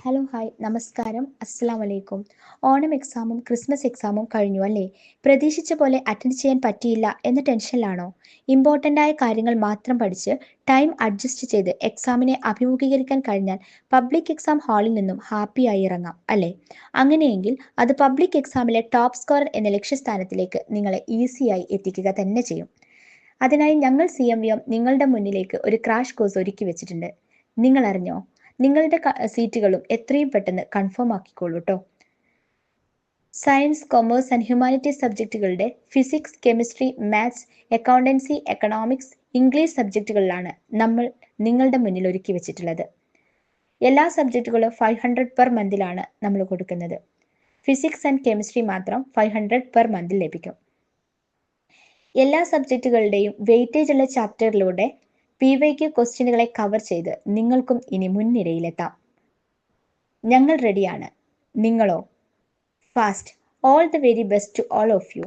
Hello hi നമസ്കാരം അസ്സലാമു അലൈക്കും. ഓണം എക്സാമും ക്രിസ്മസ് എക്സാമും കഴിഞ്ഞു അല്ലേ? പ്രതീക്ഷിച്ച പോലെ അറ്റൻഡ് ചെയ്യാൻ പറ്റിയില്ല എന്ന ടെൻഷനിലാണോ? ഇമ്പോർട്ടൻ്റ് ആയ കാര്യങ്ങൾ മാത്രം പഠിച്ച് ടൈം അഡ്ജസ്റ്റ് ചെയ്ത് എക്സാമിനെ അഭിമുഖീകരിക്കാൻ കഴിഞ്ഞാൽ പബ്ലിക് എക്സാം ഹാളിൽ നിന്നും ഹാപ്പിയായി ഇറങ്ങാം അല്ലേ? അങ്ങനെയെങ്കിൽ അത് പബ്ലിക് എക്സാമിലെ ടോപ്പ് സ്കോറർ എന്ന ലക്ഷ്യസ്ഥാനത്തിലേക്ക് നിങ്ങളെ ഈസിയായി എത്തിക്കുക തന്നെ ചെയ്യും. അതിനായി ഞങ്ങൾ CMVM നിങ്ങളുടെ മുന്നിലേക്ക് ഒരു ക്രാഷ് കോഴ്സ് ഒരുക്കി വെച്ചിട്ടുണ്ട്. നിങ്ങൾ അറിഞ്ഞോ? നിങ്ങളുടെ സീറ്റുകളും എത്രയും പെട്ടെന്ന് കൺഫേം ആക്കിക്കോളൂ കേട്ടോ. സയൻസ്, കൊമേഴ്സ് ആൻഡ് ഹ്യൂമാനിറ്റീസ് സബ്ജക്റ്റുകളുടെ physics, chemistry, maths, accountancy, economics, English സബ്ജക്റ്റുകളിലാണ് നമ്മൾ നിങ്ങളുടെ മുന്നിൽ ഒരുക്കി വെച്ചിട്ടുള്ളത്. എല്ലാ സബ്ജക്റ്റുകളും 500 പെർ മന്തിലാണ് നമ്മൾ കൊടുക്കുന്നത്. ഫിസിക്സ് ആൻഡ് കെമിസ്ട്രി മാത്രം 500 പെർ മന്തിൽ ലഭിക്കും. എല്ലാ സബ്ജക്റ്റുകളുടെയും വെയിറ്റേജ് ഉള്ള ചാപ്റ്ററിലൂടെ PYQ ക്വസ്റ്റ്യനുകളെ കവർ ചെയ്ത് നിങ്ങൾക്കും ഇനി മുൻനിരയിലെത്താം. ഞങ്ങൾ റെഡിയാണ്. നിങ്ങളോ? Fast. All the very best to all of U.